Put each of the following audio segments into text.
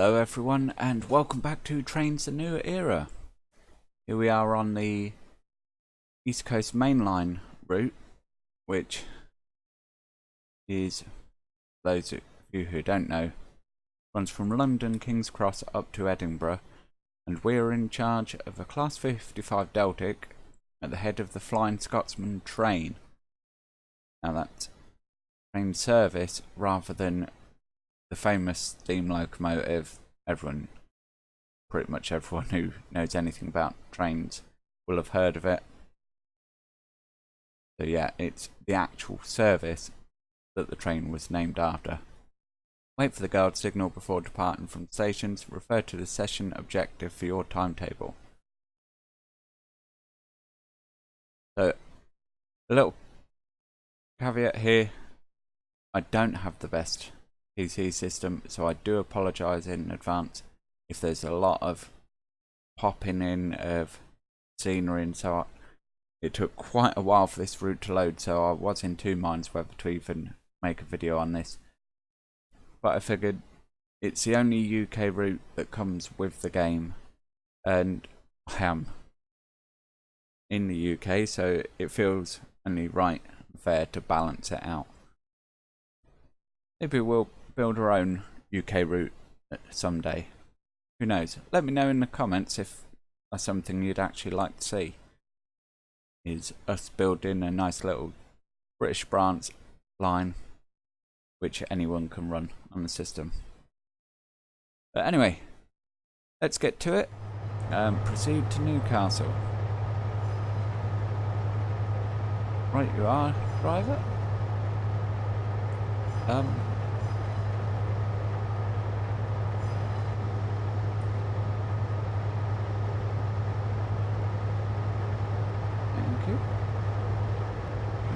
Hello everyone and welcome back to Trainz the New Era. Here we are on the East Coast mainline route, which is, those of you who don't know, runs from London King's Cross up to Edinburgh, and we're in charge of a Class 55 Deltic at the head of the Flying Scotsman train. Now that's train service rather than the famous steam locomotive. Pretty much everyone who knows anything about trains will have heard of it. So yeah, it's the actual service that the train was named after. Wait for the guard signal before departing from stations. Refer to the session objective for your timetable. So, a little caveat here, I don't have the best PC system, so I do apologise in advance if there's a lot of popping in of scenery and so on. It took quite a while for this route to load, so I was in two minds whether to even make a video on this. But I figured it's the only UK route that comes with the game, and I am in the UK, so it feels only right and fair to balance it out. Maybe we'll build our own UK route someday. Who knows? Let me know in the comments if that's something you'd actually like to see. Is us building a nice little British branch line which anyone can run on the system. But anyway, let's get to it. Proceed to Newcastle. Right you are, driver. Thank you.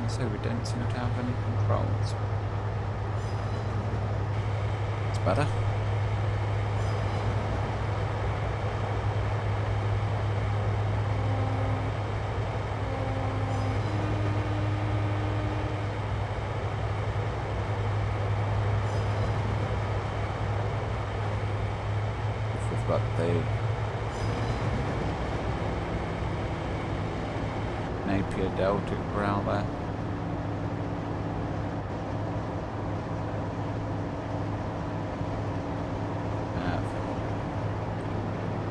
So we don't seem to have any controls. It's better. We've got the Napier Deltic growl there.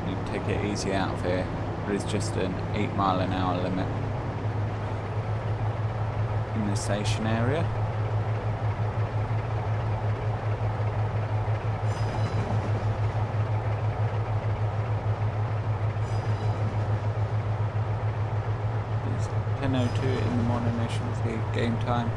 You take it easy out of here. There is just an 8-mile-an-hour limit in the station area. It's 10:02 in the morning, I should see game time.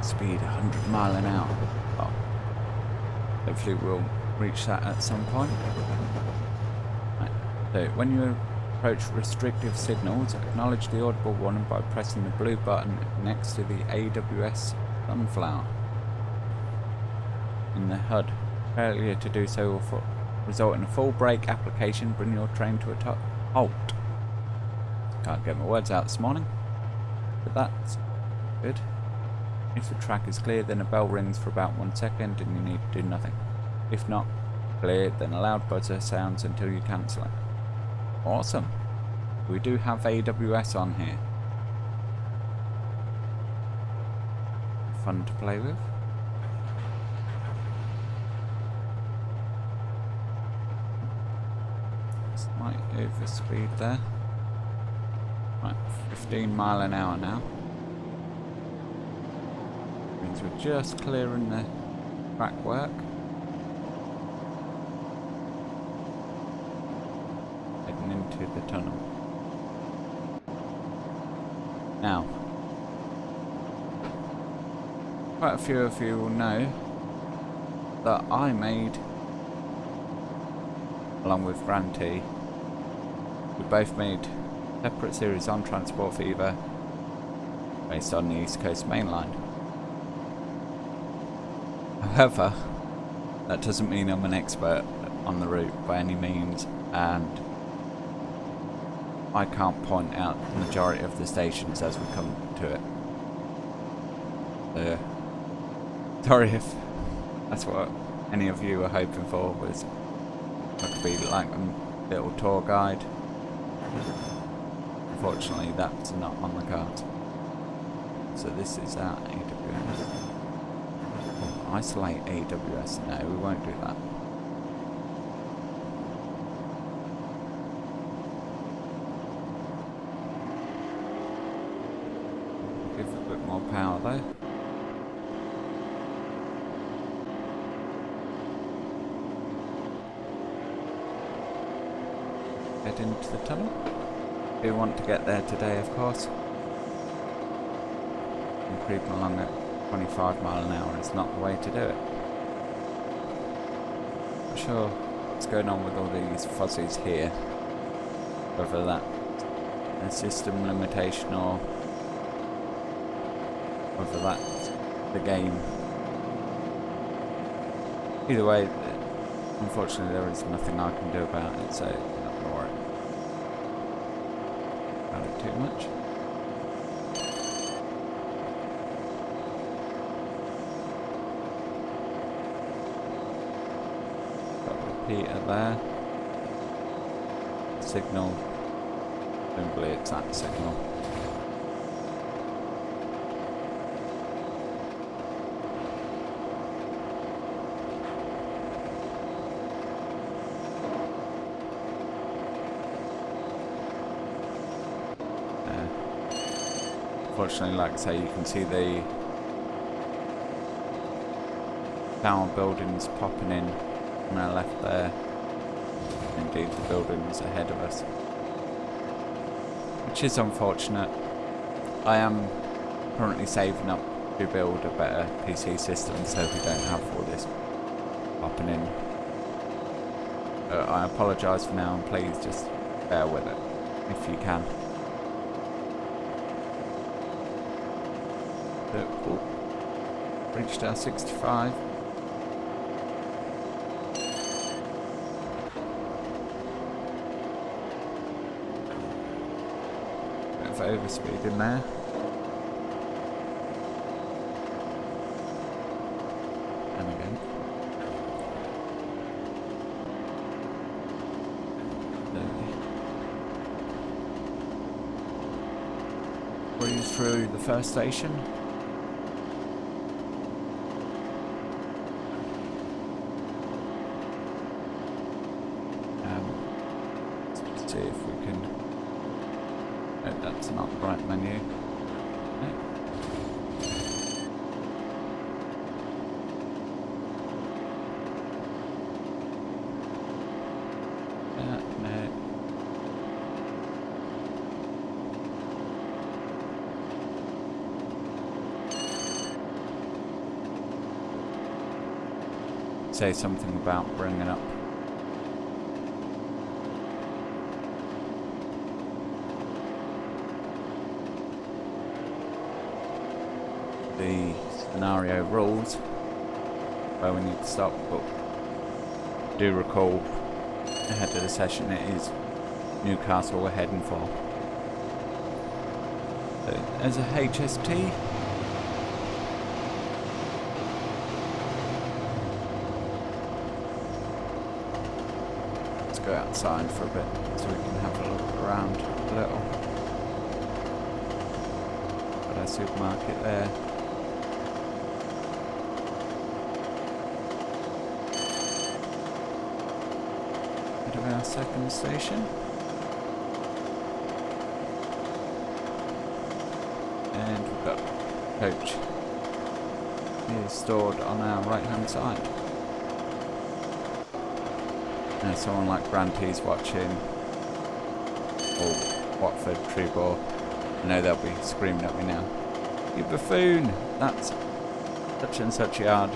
Speed 100 miles an hour. Well, hopefully we'll reach that at some point. Right. So when you approach restrictive signals, acknowledge the audible warning by pressing the blue button next to the AWS sunflower in the HUD. Failure to do so will result in a full brake application, bring your train to a halt. Can't get my words out this morning, but that's good. If the track is clear, then a bell rings for about 1 second and you need to do nothing. If not clear, then a loud buzzer sounds until you cancel it. Awesome. We do have AWS on here. Fun to play with. Slight overspeed there. Right, 15 mile an hour now. Means we're just clearing the track work. Heading into the tunnel. Now, quite a few of you will know that I made, along with Grantee, we both made separate series on Transport Fever based on the East Coast mainline. However, that doesn't mean I'm an expert on the route by any means, and I can't point out the majority of the stations as we come to it. Sorry if that's what any of you were hoping for, was I could be like a little tour guide. Unfortunately, that's not on the cards. So this is our AWS. Oh, isolate AWS. No, we won't do that. Give it a bit more power though. Head into the tunnel. We want to get there today, of course. And creeping along at 25 mile an hour is not the way to do it. Not sure what's going on with all these fuzzies here. Whether that's a system limitation or whether that's the game. Either way, unfortunately there is nothing I can do about it, so I'm not going to worry about it too much. Got a repeater there. Signal. Don't believe it's that signal. Unfortunately, like I say, you can see the tower buildings popping in on our left there. Indeed, the buildings ahead of us, which is unfortunate. I am currently saving up to build a better PC system so we don't have all this popping in. I apologise for now, and please just bear with it if you can. Oh, reached our 65. Bit of overspeed in there. And again. Breeze through the first station. See if we can. No, that's not the right menu. No. No. Say something about bringing up the scenario rules where we need to stop, but do recall ahead of the session it is Newcastle we're heading for. So, as a HST, let's go outside for a bit so we can have a look around a little. Got our supermarket there. Our second station, and we've got coach is stored on our right hand side. Now someone like Granty's watching, or Watford, Treebor, I know they'll be screaming at me now, "You buffoon, that's such and such yard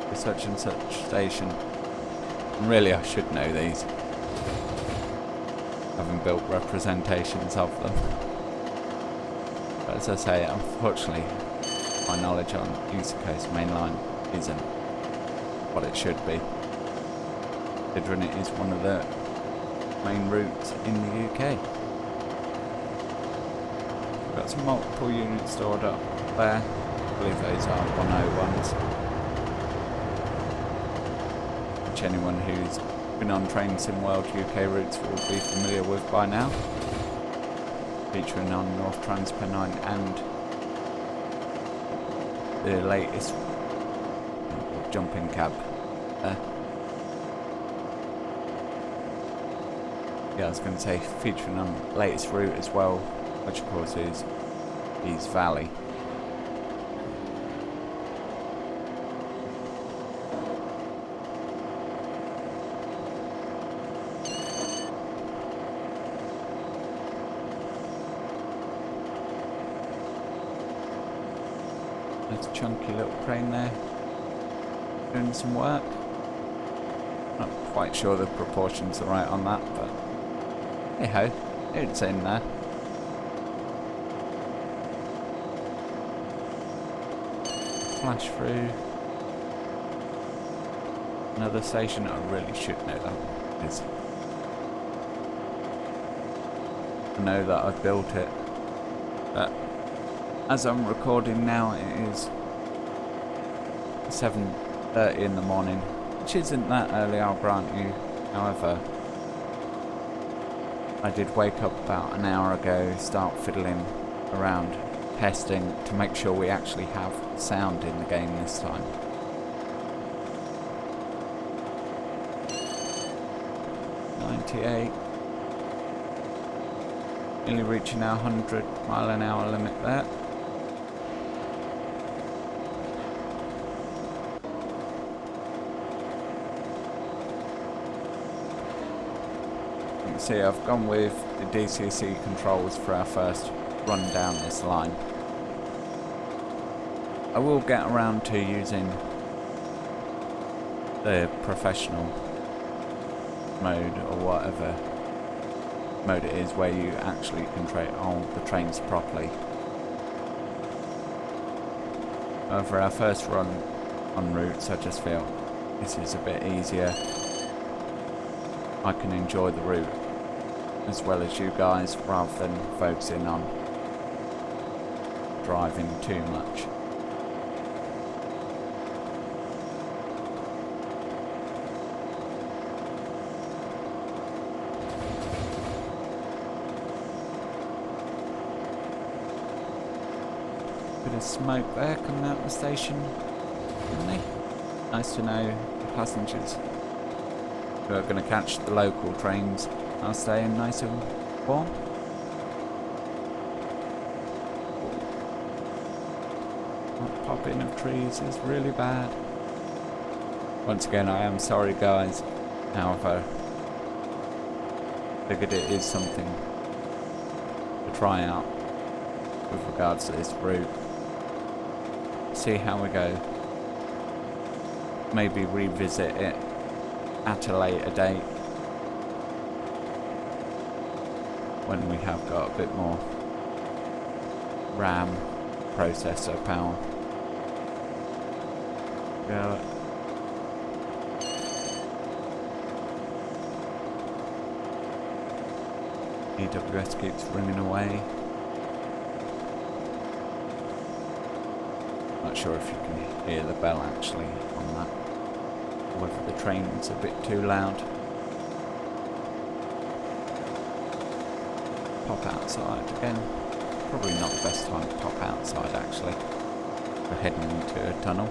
with such and such station." And really I should know these, having built representations of them. But as I say, unfortunately, my knowledge on East Coast Mainline isn't what it should be, considering it is one of the main routes in the UK. We've got some multiple units stored up there. I believe those are 101s. Which anyone who's been on Train Sim World UK routes will be familiar with by now. Featuring on North Trans-Pennine and the latest jumping cab there. Yeah, I was going to say featuring on the latest route as well, which of course is East Valley. There's a chunky little crane there, doing some work. Not quite sure the proportions are right on that, but hey ho, it's in there. Flash through. Another station. I really should know that is. I know that I've built it, but as I'm recording now, it is 7:30 in the morning, which isn't that early, I'll grant you. However, I did wake up about an hour ago, start fiddling around, testing to make sure we actually have sound in the game this time. .98, nearly reaching our 100-mile-an-hour limit there. See, I've gone with the DCC controls for our first run down this line. I will get around to using the professional mode or whatever mode it is where you actually control the trains properly. For our first run on routes, I just feel this is a bit easier. I can enjoy the route as well as you guys, rather than focusing on driving too much. Bit of smoke there coming out of the station, isn't it? Nice to know the passengers who are going to catch the local trains are staying nice and warm. That popping of trees is really bad. Once again, I am sorry guys. However, figured it is something to try out with regards to this route. See how we go. Maybe revisit it at a later date when we have got a bit more RAM processor power. Yeah. EWS keeps ringing away. Not sure if you can hear the bell actually on that, or whether the train's a bit too loud. Pop outside again. Probably not the best time to pop outside actually. We're heading into a tunnel.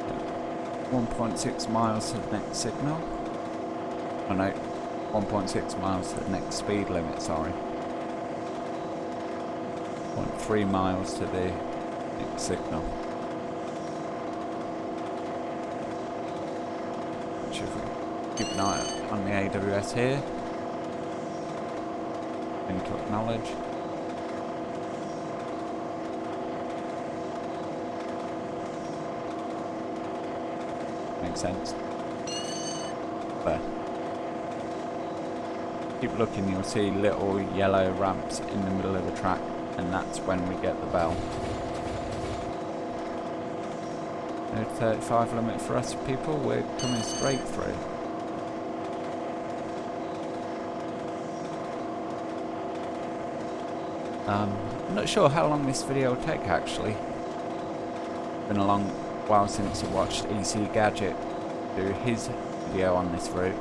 Yeah. 1.6 miles to the next signal. Oh no, 1.6 miles to the next speed limit, sorry. 0.3 miles to the next signal. Keep an eye on the AWS here. Thing to acknowledge. Makes sense. But keep looking, you'll see little yellow ramps in the middle of the track, and that's when we get the bell. No 35 limit for us people, we're coming straight through. I'm not sure how long this video will take actually. Been a long while since I watched EC Gadget do his video on this route.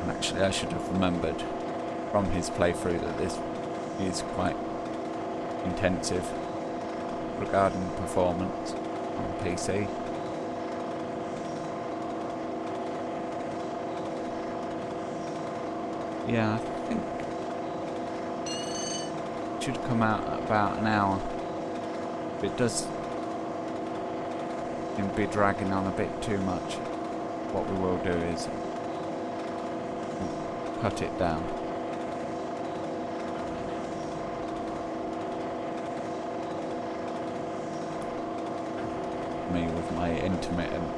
And actually I should have remembered from his playthrough that this is quite intensive regarding performance on PC. Yeah, I think it should come out at about an hour. If it does seem to be dragging on a bit too much, what we will do is cut it down. Me with my intermittent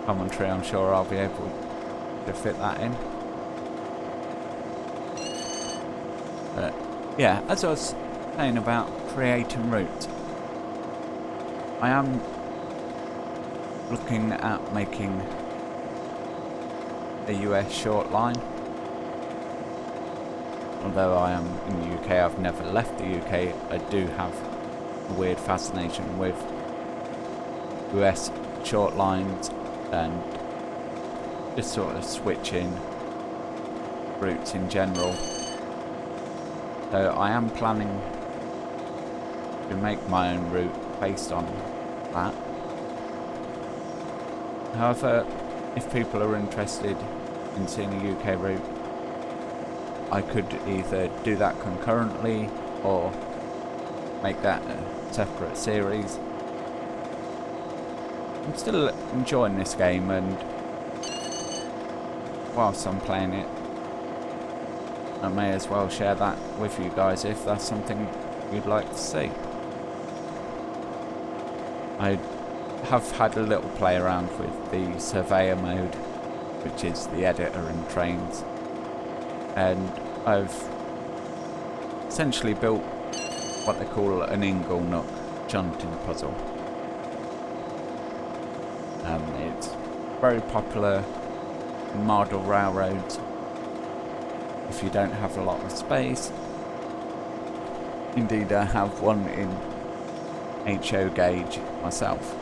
commentary, I'm sure I'll be able to fit that in. But yeah, as I was saying about creating routes, I am looking at making a US short line. Although I am in the UK, I've never left the UK, I do have a weird fascination with US short lines and just sort of switching routes in general. So I am planning to make my own route based on that. However, if people are interested in seeing a UK route, I could either do that concurrently or make that a separate series. I'm still enjoying this game, and whilst I'm playing it, I may as well share that with you guys if that's something you'd like to see. I have had a little play around with the surveyor mode, which is the editor in Trainz, and I've essentially built what they call an ingle-nook shunting puzzle. It's very popular in model railroads if you don't have a lot of space. Indeed, I have one in HO gauge myself.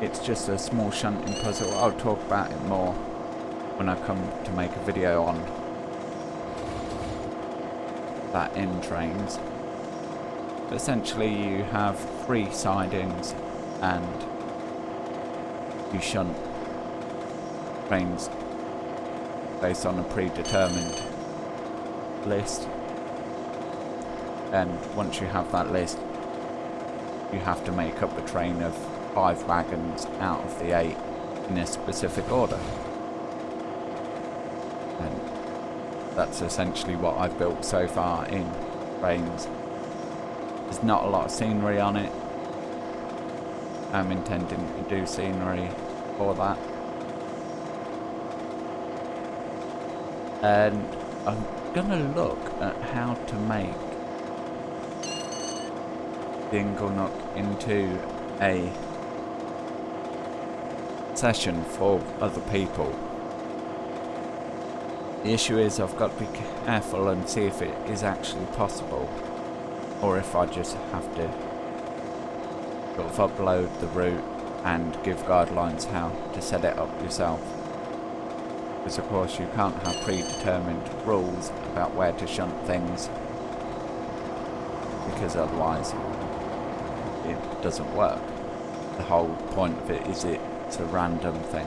It's just a small shunting puzzle. I'll talk about it more when I come to make a video on that in Trainz. Essentially, you have 3 sidings and you shunt trains based on a predetermined list, and once you have that list, you have to make up a train of 5 wagons out of the 8 in a specific order. And that's essentially what I've built so far in Trainz. There's not a lot of scenery on it. I'm intending to do scenery for that. And I'm gonna look at how to make the ingle-nook into a session for other people. The issue is I've got to be careful and see if it is actually possible, or if I just have to sort of upload the route and give guidelines how to set it up yourself. Because of course you can't have predetermined rules about where to shunt things, because otherwise it doesn't work. The whole point of it is it's a random thing.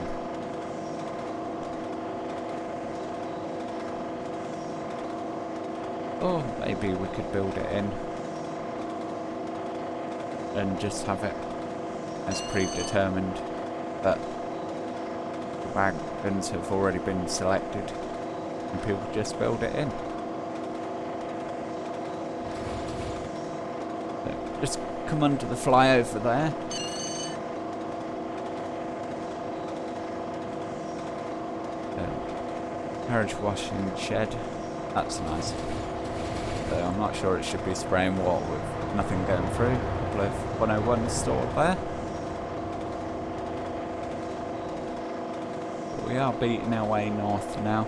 Or maybe we could build it in and just have it as predetermined that the wagons have already been selected and people just build it in. So just come under the flyover there. Carriage washing shed, that's nice. So I'm not sure it should be spraying water with nothing going through. A couple of 101s stored there. But we are beating our way north now.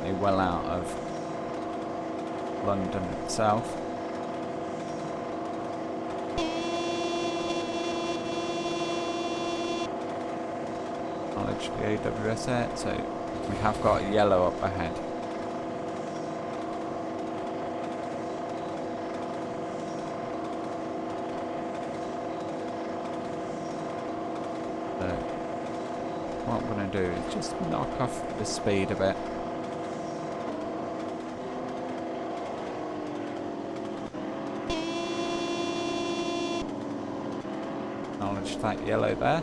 certainly well out of London itself. Acknowledge the AWS there, so we have got a yellow up ahead. So what I'm going to do is just knock off the speed a bit. Acknowledge that yellow there.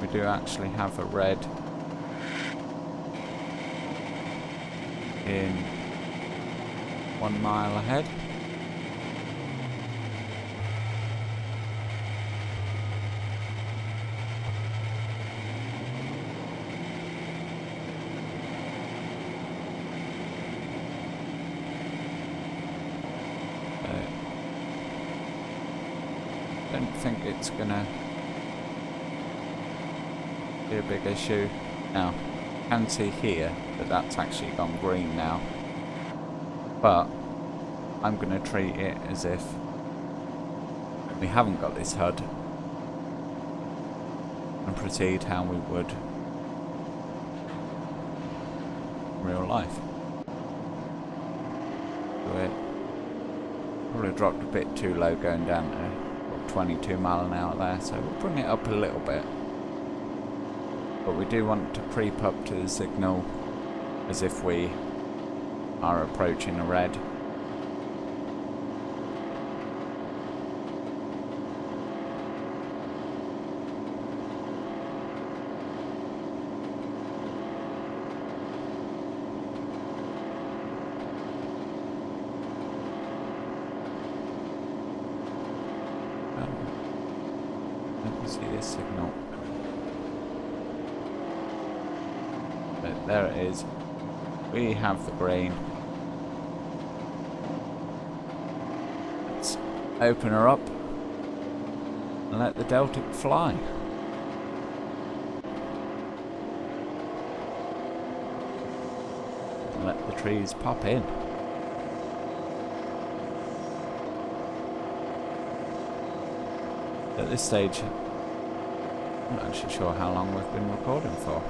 We do actually have a red in 1 mile ahead. I don't think it's gonna be a big issue. Now, you can see here that that's actually gone green now, but I'm gonna treat it as if we haven't got this HUD and proceed how we would in real life. So it probably dropped a bit too low going down to 22 mile an hour there, so we'll bring it up a little bit. But we do want to creep up to the signal as if we are approaching a red. Let me see this signal. There it is. We have the green. Let's open her up and let the Deltic fly. And let the trees pop in. At this stage, I'm not actually sure how long we've been recording for.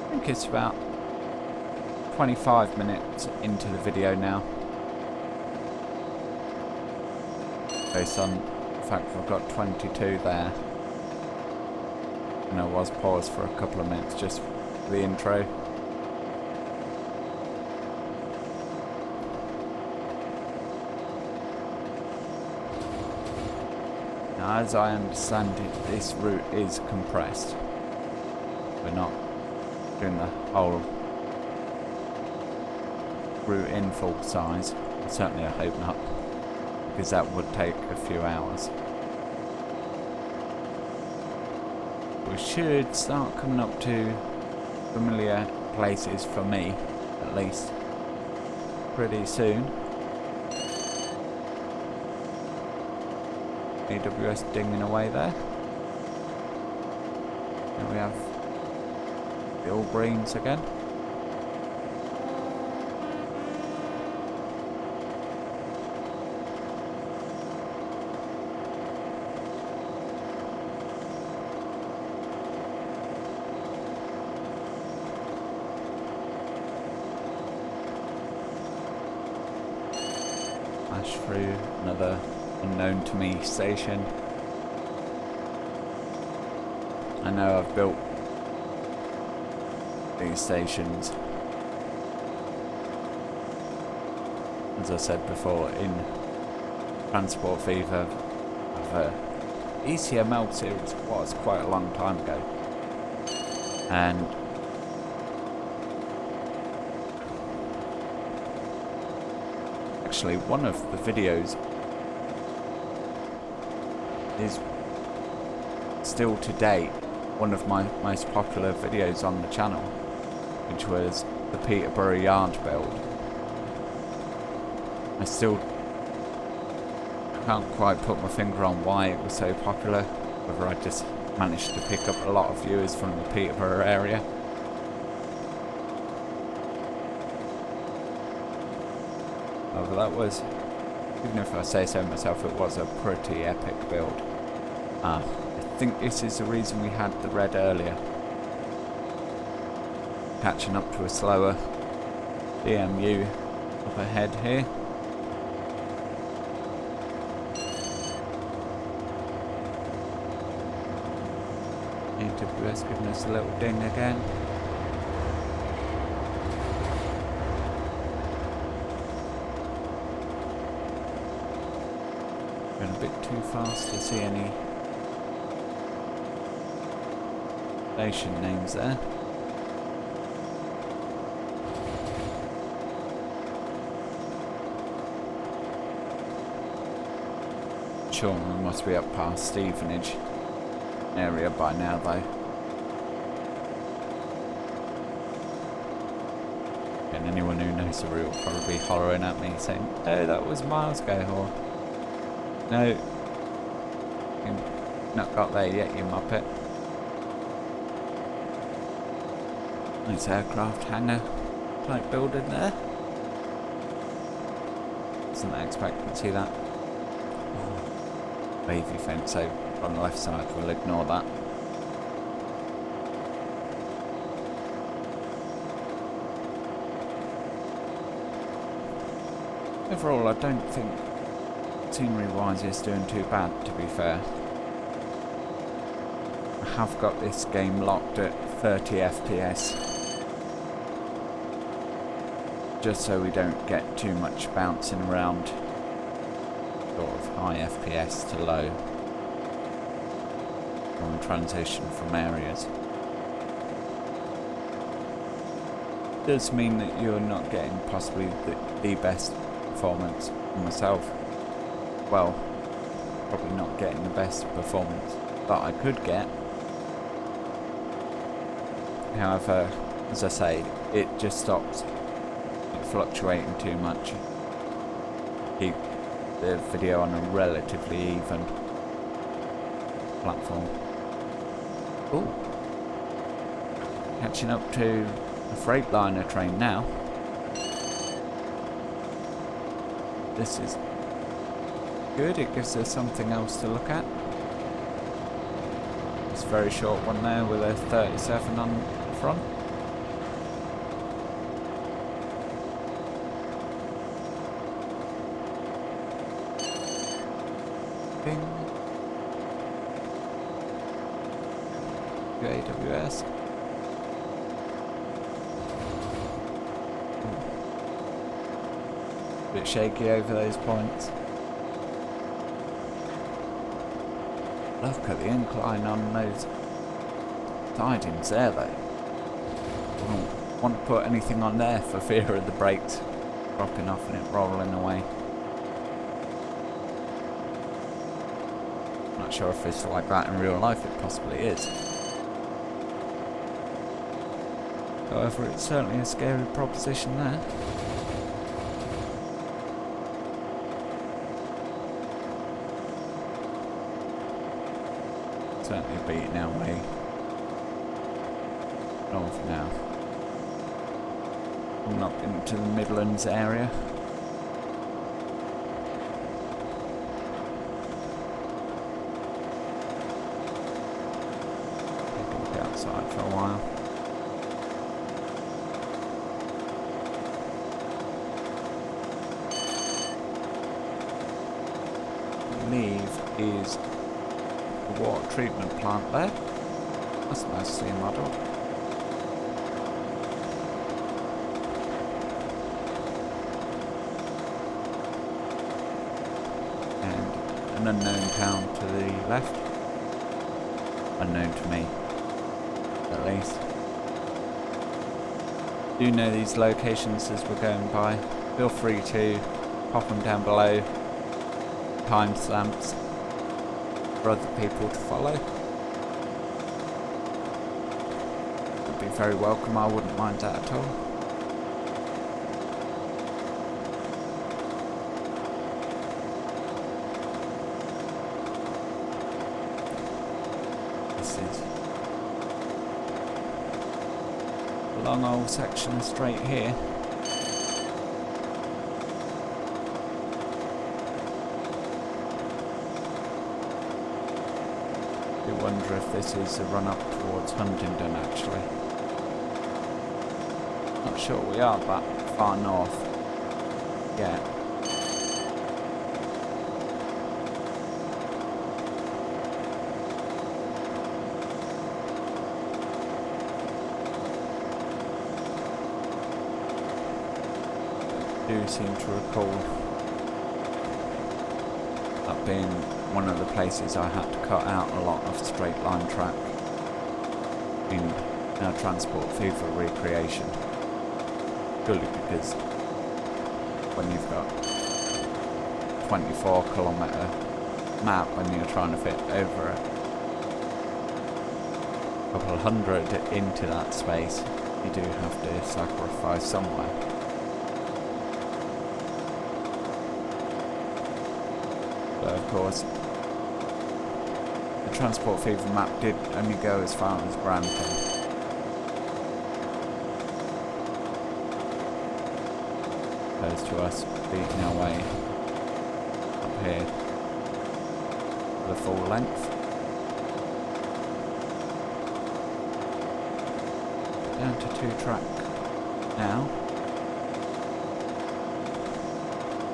I think it's about 25 minutes into the video now, based on the fact that I've got 22 there, and I was paused for a couple of minutes just for the intro. Now, as I understand it, this route is compressed. We're not doing the whole route in full size. Certainly I hope not, because that would take a few hours. We should start coming up to familiar places for me, at least, pretty soon. AWS dinging away there. And we have the all greens again. Flash through another unknown to me station. I know I've built these stations, as I said before, in Transport Fever of a ECML series was quite a long time ago, and actually one of the videos is still to date one of my most popular videos on the channel, which was the Peterborough yard build. I still Can't quite put my finger on why it was so popular, whether I just managed to pick up a lot of viewers from the Peterborough area. However, that was, even if I say so myself, it was a pretty epic build. I think this is the reason we had the red earlier. Catching up to a slower DMU up ahead here. AWS giving us a little ding again. Going a bit too fast to see any station names there. Sure, we must be up past Stevenage area by now though. And anyone who knows the route will probably be hollering at me saying, "Oh, that was miles ago," or "No, you've not got there yet, you muppet." Nice aircraft hangar type building there. Wasn't expecting to see that. Wavy fence over on the left side, we'll ignore that. Overall, I don't think scenery wise it's doing too bad, to be fair. I have got this game locked at 30 FPS just so we don't get too much bouncing around sort of high FPS to low on transition from areas. Does mean that you're not getting possibly the best performance from myself. Well, probably not getting the best performance that I could get. However, as I say, it just stops fluctuating too much. Keep the video on a relatively even platform. Ooh. Catching up to a Freightliner train now. This is good, it gives us something else to look at. It's a very short one there with a 37 on the front. Ping. AWS. Bit shaky over those points. Look at the incline on those sidings there though. Wouldn't want to put anything on there for fear of the brakes dropping off and it rolling away. Not sure if it's like that in real life, it possibly is. However, it's certainly a scary proposition there. Certainly beating our way north now. Coming up into the Midlands area. Take it outside for a while. I believe is the water treatment plant there. That's nicely modelled. And an unknown town to the left. Unknown to me, at least. Do know these locations as we're going by. Feel free to pop them down below. Timestamps for other people to follow. Would be very welcome, I wouldn't mind that at all. This is a long old section of straight here. I wonder if this is a run up towards Huntingdon actually. Not sure we are that far north yet. I do seem to recall that being one of the places I had to cut out a lot of straight line track in our transport fee for recreation. Purely because when you've got 24-kilometre map and you're trying to fit over a couple hundred into that space, you do have to sacrifice somewhere. But of course, the transport fee for map did only go as far as Brampton. Opposed to us beating our way up here the full length. Down to 2-track now.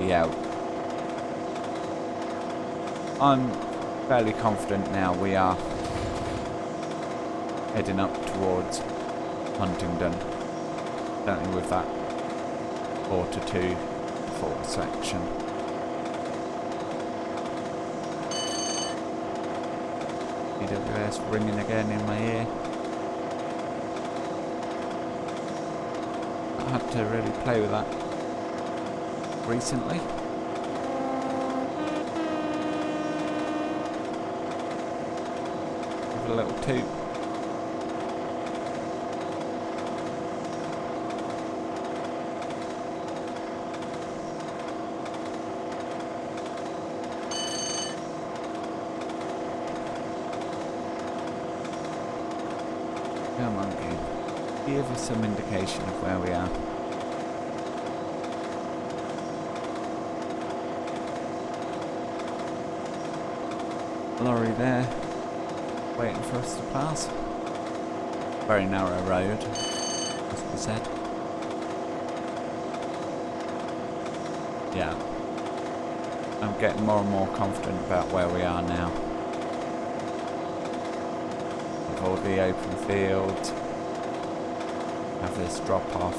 Yeah. I'm fairly confident now we are heading up towards Huntingdon, certainly with that 4 to 2 full section. EWS ringing again in my ear. I had to really play with that recently. Give it a little toot. Come on, give us some indication of where we are. Lorry there, waiting for us to pass. Very narrow road, as we said. Yeah, I'm getting more and more confident about where we are now. All the open fields, have this drop off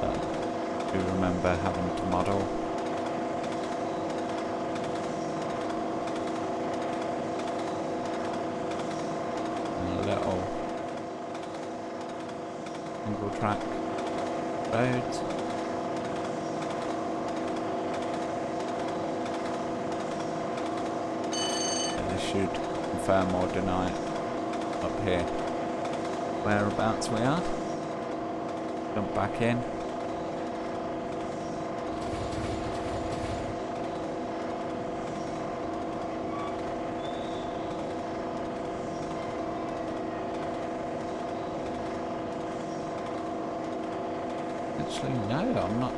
that I do remember having to model. And a little single track roads. And this should confirm or deny it. Up here, whereabouts we are. Jump back in. Actually, no, I'm not.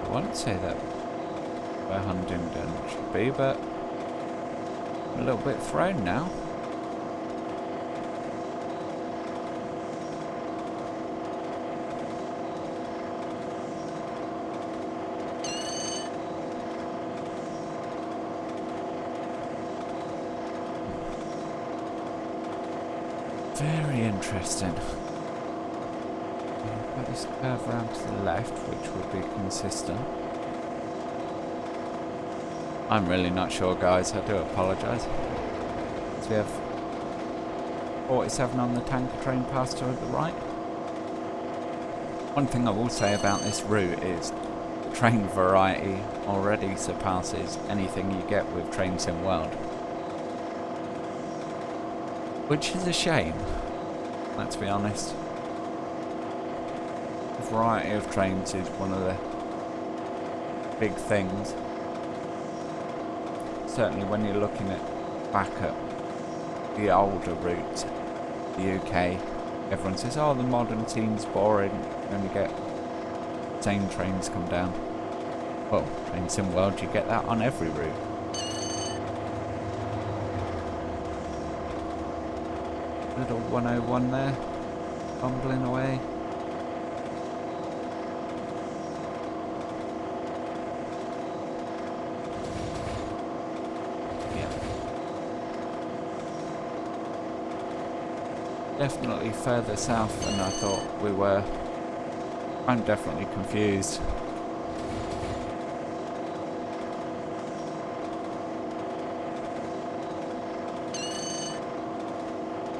I wouldn't say that where Huntingdon should be, but I'm a little bit thrown now. Very interesting. Got this curve around to the left, which would be consistent. I'm really not sure, guys. I do apologise. So we have 47 on the tanker train pass to the right. One thing I will say about this route is the train variety already surpasses anything you get with Trainz in World. which is a shame, let's be honest. The variety of trains is one of the big things. Certainly when you're looking back at the older routes, the UK, everyone says, oh, the modern scene's boring, and you get the same trains come down. Well, Trainz in World, you get that on every route. Little 101 there, bumbling away. Definitely further south than I thought we were. I'm definitely confused.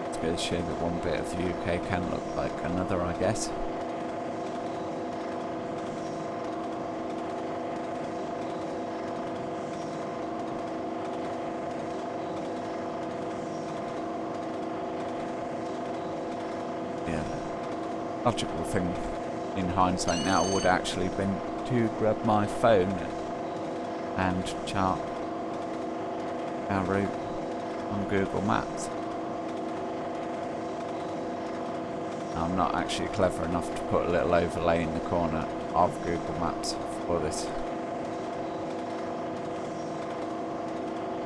It's going to show that one bit of the UK can look like another, I guess. Logical thing in hindsight now would actually been to grab my phone and chart our route on Google Maps. I'm not actually clever enough to put a little overlay in the corner of Google Maps for this.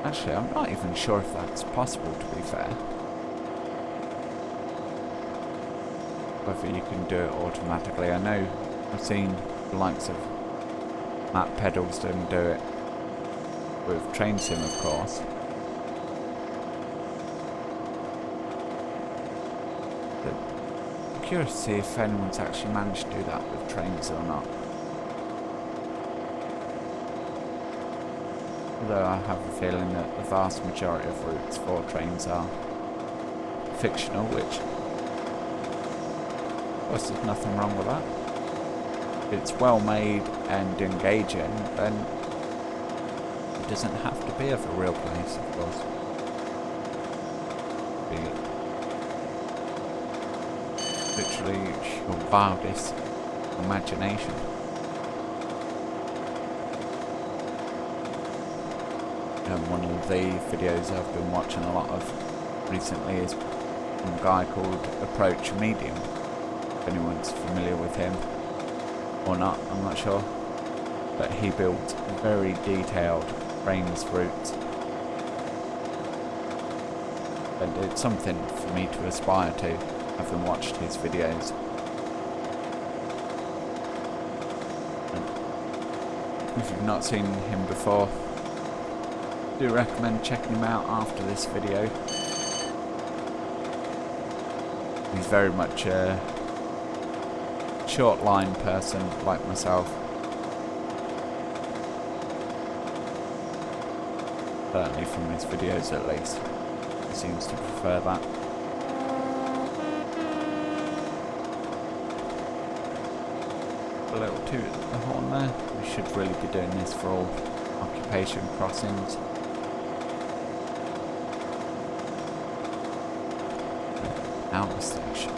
Actually, I'm not even sure if that's possible, to be fair. Whether you can do it automatically. I know I've seen the likes of Matt Pedalston do it with Trainz, of course. But I'm curious to see if anyone's actually managed to do that with Trainz or not. Although I have a feeling that the vast majority of routes for Trainz are fictional, which of course, there's nothing wrong with that. If it's well made and engaging, then it doesn't have to be of a real place, of course. Be literally your wildest imagination. And one of the videos I've been watching a lot of recently is from a guy called Approach Medium. If anyone's familiar with him or not, I'm not sure, but he built very detailed Trainz routes, and it's something for me to aspire to, having watched his videos. And if you've not seen him before, I do recommend checking him out after this video. He's very much a short line person like myself. Certainly from his videos at least. He seems to prefer that. A little toot at the horn there. We should really be doing this for all occupation crossings. Outer station.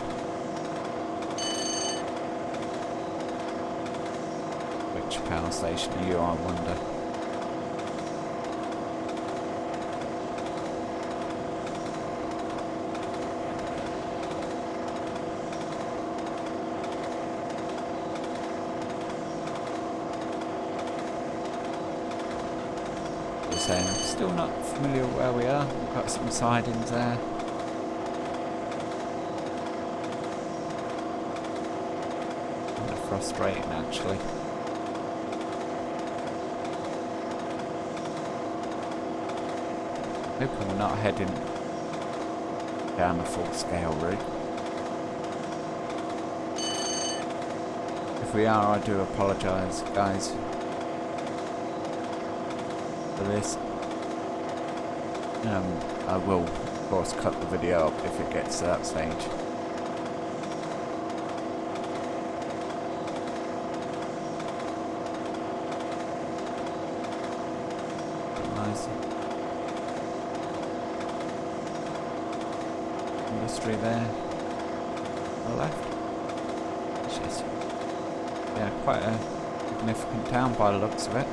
Which power station are you, I wonder? I'm still not familiar with where we are. We've got some sidings there. Kind of frustrating, actually. Hoping we're not heading down a full-scale route. If we are, I do apologise, guys, for this. I will, of course, cut the video up if it gets to that stage. Nice. monastery there on the left. It's just, yeah, quite a significant town by the looks of it.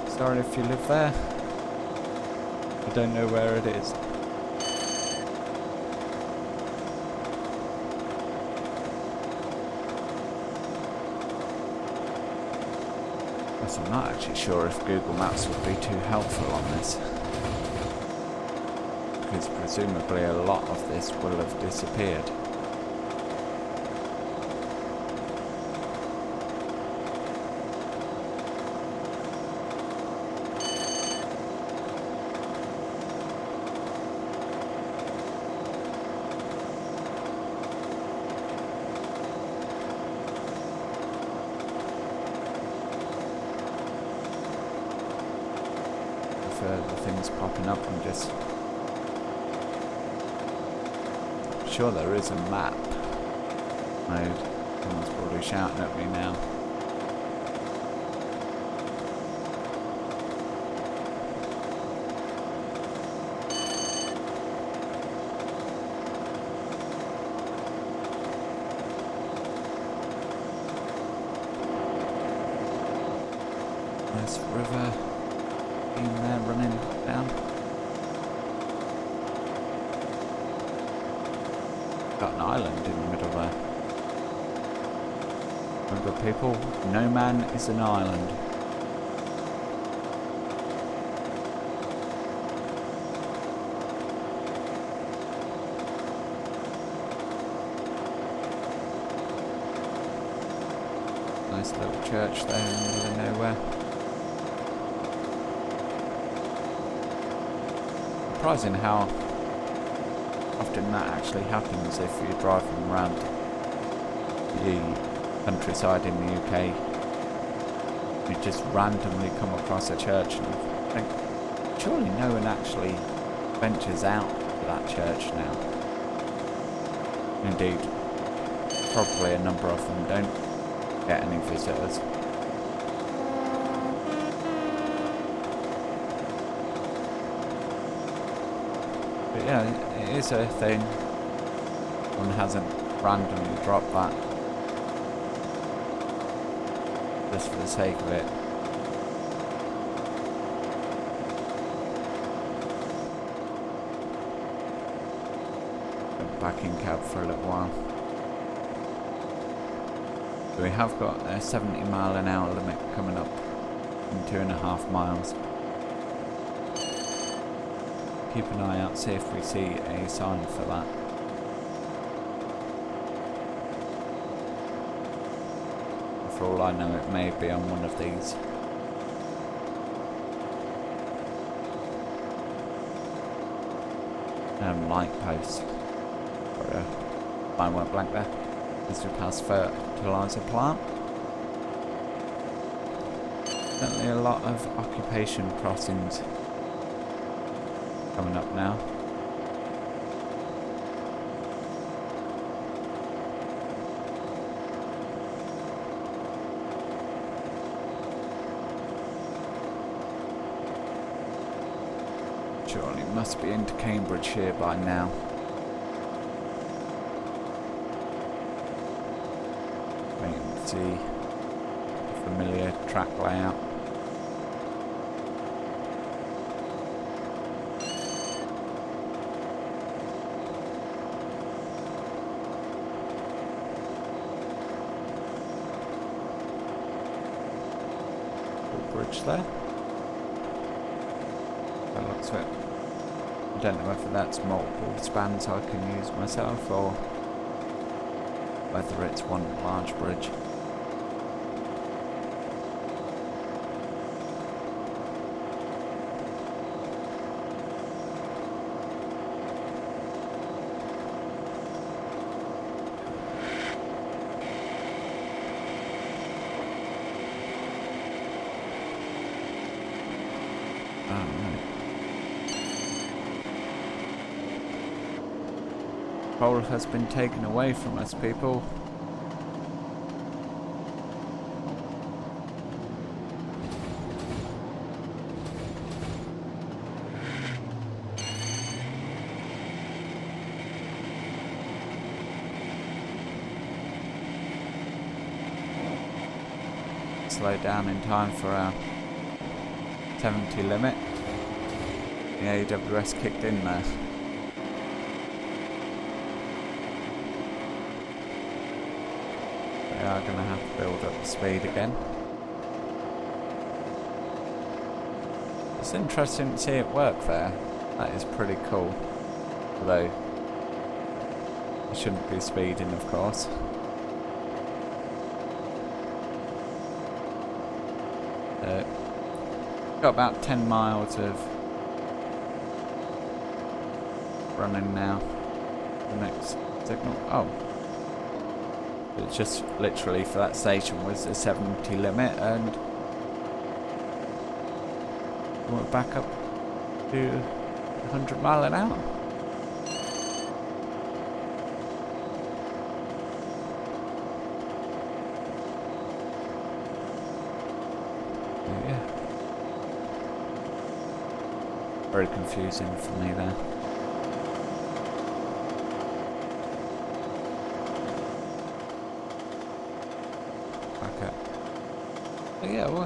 Sorry if you live there. I don't know where it is. But I'm not actually sure if Google Maps would be too helpful on this. Because presumably a lot of this will have disappeared. Further things popping up, I'm just sure there is a map mode. Someone's probably shouting at me now. Nice river. There running down. Got an island in the middle there. Remember people, no man is an island. Nice little church there in the middle of nowhere. Surprising how often that actually happens if you're driving around the countryside in the UK. You just randomly come across a church and think, surely no one actually ventures out to that church now. Indeed, probably a number of them don't get any visitors. But yeah, it is a thing. One hasn't randomly dropped that just for the sake of it. Back in cab for a little while. So we have got a 70-mile-an-hour limit coming up in 2.5 miles. Keep an eye out, see if we see a sign for that. For all I know, it may be on one of these. Light posts. Sorry, line went blank there. As we pass fertiliser plant. Certainly a lot of occupation crossings coming up now. Surely must be into Cambridgeshire by now. Wait and see a familiar track layout. Bridge there. That looks it. I don't know whether that's multiple spans I can use myself or whether it's one large bridge. Control has been taken away from us, people. slow down in time for our 70 limit. The AWS kicked in there. We are going to have to build up the speed again. It's interesting to see it work there. That is pretty cool. Although, I shouldn't be speeding, of course. Got about 10 miles of running now. The next signal. Oh. It's just literally for that station was the 70 limit, and we're back up to 100 mile an hour. Yeah. Very confusing for me there. Okay. But yeah, we've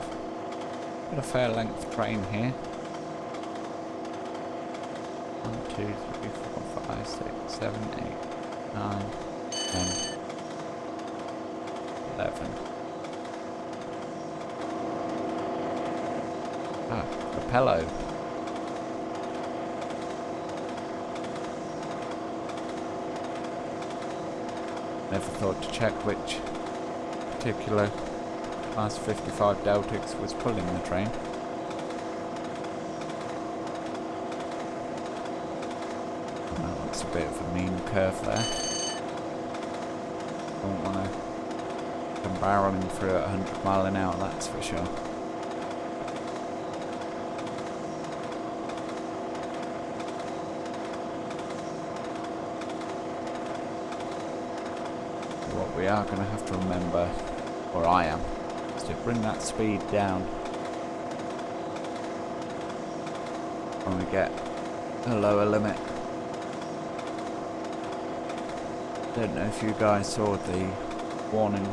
got a fair length train here. 1, 2, 3, 4, 5, 6, 7, 8, 9, 10, 11. Ah, Crepello. Never thought to check which particular Class 55 Deltics was pulling the train. That looks a bit of a mean curve there. Don't want to come barreling through at 100 mile an hour, that's for sure. What we are going to have to remember, or I am, is to bring that speed down when we get a lower limit. Don't know if you guys saw the warning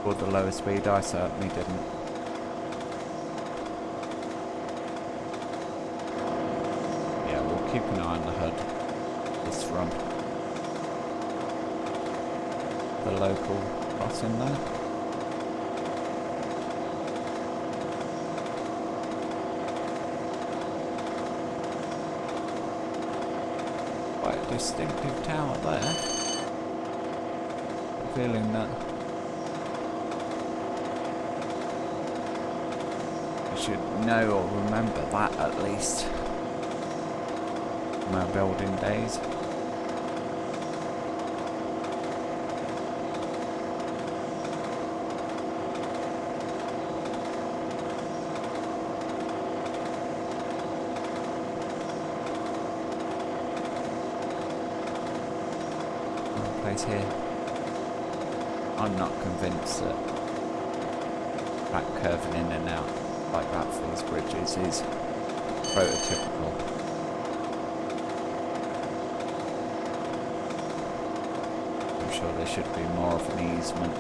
for the lower speed. I certainly didn't. Yeah, we'll keep an eye on the HUD this run. The local crossing there. Quite a distinctive tower there. I'm feeling that I should know or remember that at least from our building days. Here. I'm not convinced that track curving in and out like that for these bridges is prototypical. I'm sure there should be more of an easement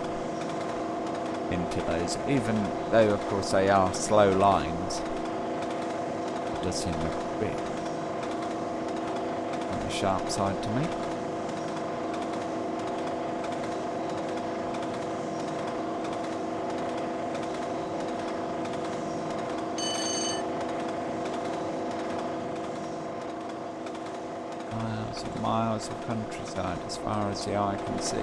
into those, even though of course they are slow lines. It does seem a bit on the sharp side to me. Miles of countryside as far as the eye can see.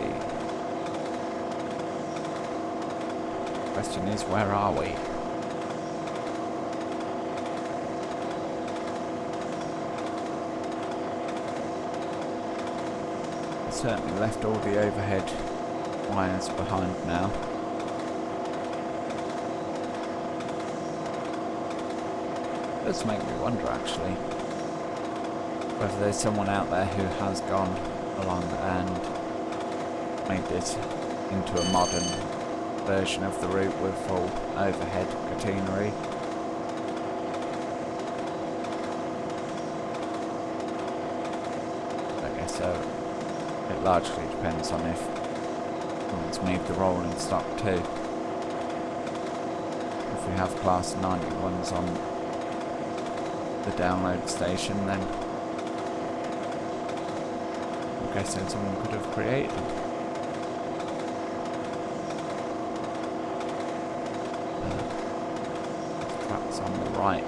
The question is, where are we? I certainly left all the overhead wires behind now. It does make me wonder actually whether there's someone out there who has gone along and made this into a modern version of the route with full overhead catenary. I guess so. It largely depends on if Let's move the rolling stock too. If we have class 91s on the download station, then I'm guessing someone could have created them. Tracks on the right.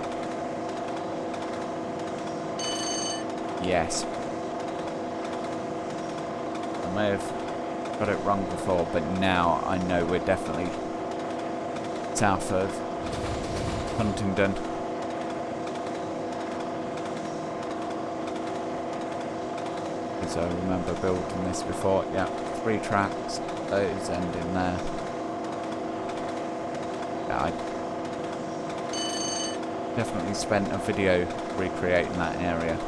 Yes. I may have got it wrong before, but now I know we're definitely south of Huntingdon. Because I remember building this before. Yeah, 3 tracks, those end in there. Yeah, I definitely spent a video recreating that area.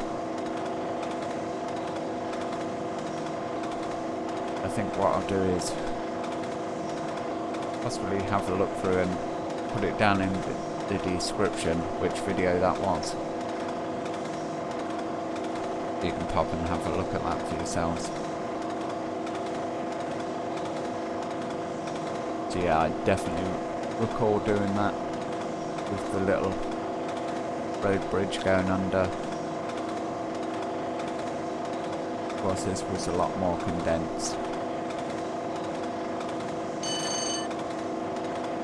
I think what I'll do is possibly have a look through and put it down in the description which video that was. You can pop and have a look at that for yourselves. So yeah, I definitely recall doing that with the little road bridge going under. Of course, this was a lot more condensed.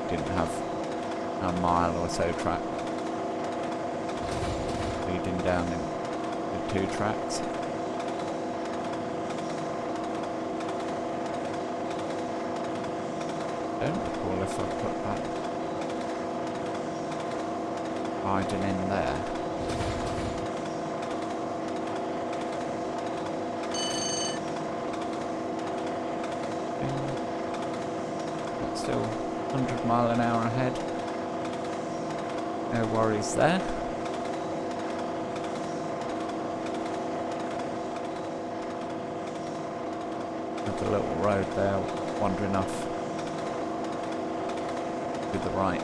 Didn't have a mile or so track leading down in the 2 tracks. I don't recall if I put that hiding in there. But still 100 mile an hour ahead. No worries there. Another little road there wandering off to the right.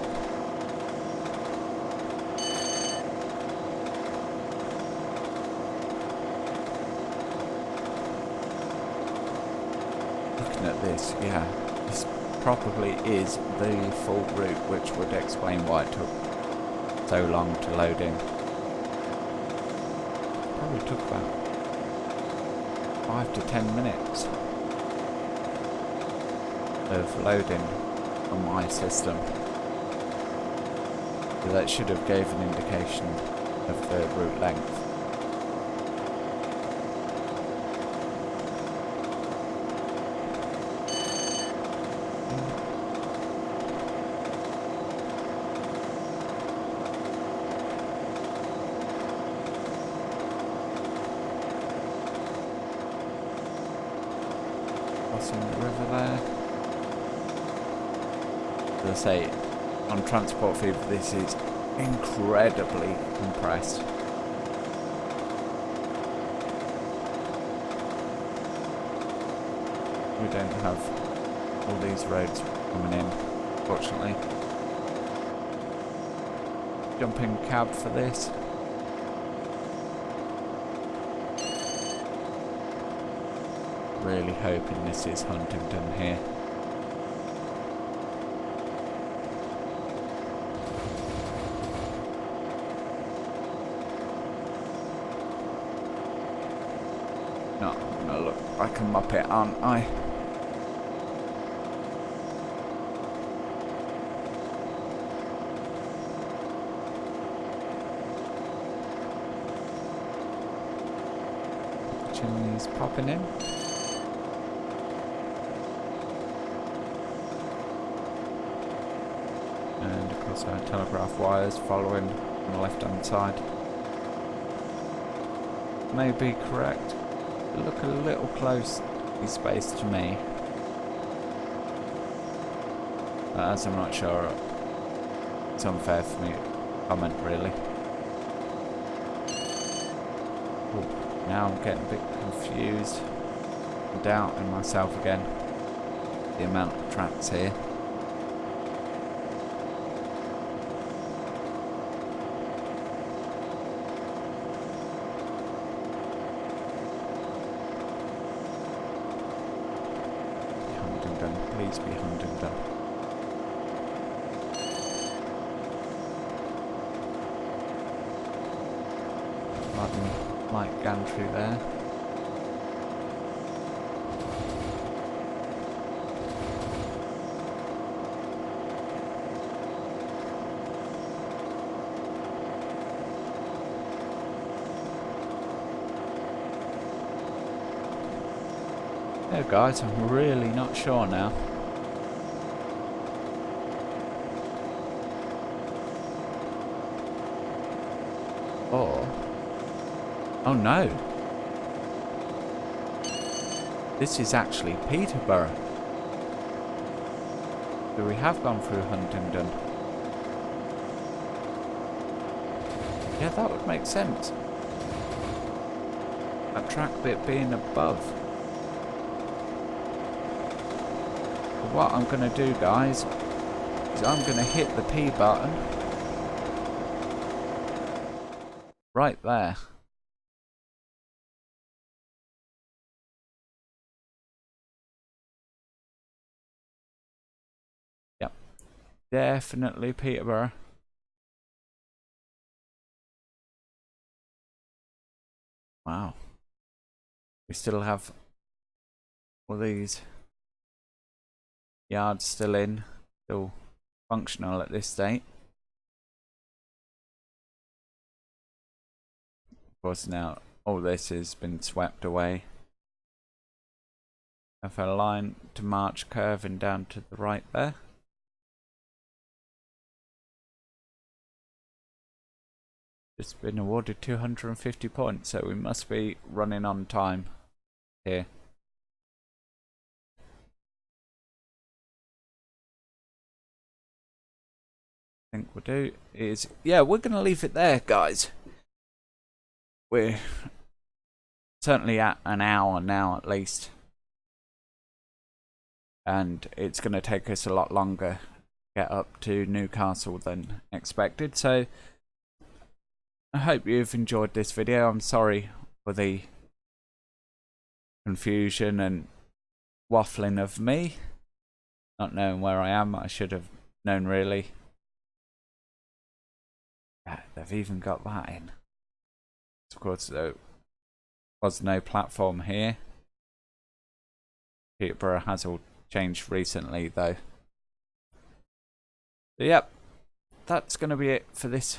Looking at this, yeah, this probably is the full route, which would explain why it took so long to load in. Probably took about 5 to 10 minutes of loading on my system. So that should have gave an indication of the route length. Crossing the river there. As I say, on transport feed this is incredibly compressed. We don't have all these roads coming in, fortunately. Jumping cab for this. Really hoping this is Huntingdon here. No, I'm gonna look like a muppet, aren't I? Chimneys popping in. And of course our telegraph wires following on the left hand side. May be correct. They look a little close spaced to me. As I'm not sure, it's unfair for me to comment really. Ooh, now I'm getting a bit confused. I'm doubting myself again. The amount of tracks here. Huntingdon. used to be Huntingdon. Light gantry there. Yeah, guys, I'm really not sure now. Oh no. This is actually Peterborough. So we have gone through Huntingdon. Yeah, that would make sense. That track bit being above. But what I'm going to do, guys, is I'm going to hit the P button. Right there. Yep. Definitely Peterborough. Wow. We still have all these yards still in, still functional at this state. Of course, now all this has been swept away. Have a line to march curving down to the right there. Just been awarded 250 points, so we must be running on time here. I think we'll do is, yeah, we're going to leave it there, guys. We're certainly at an hour now at least. And it's going to take us a lot longer to get up to Newcastle than expected. So I hope you've enjoyed this video. I'm sorry for the confusion and waffling of me. Not knowing where I am. I should have known, really. Yeah, they've even got that in. Of course, there was no platform here. Peterborough has all changed recently, though. So, yep, that's going to be it for this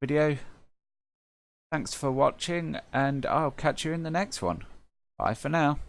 video. Thanks for watching, and I'll catch you in the next one. Bye for now.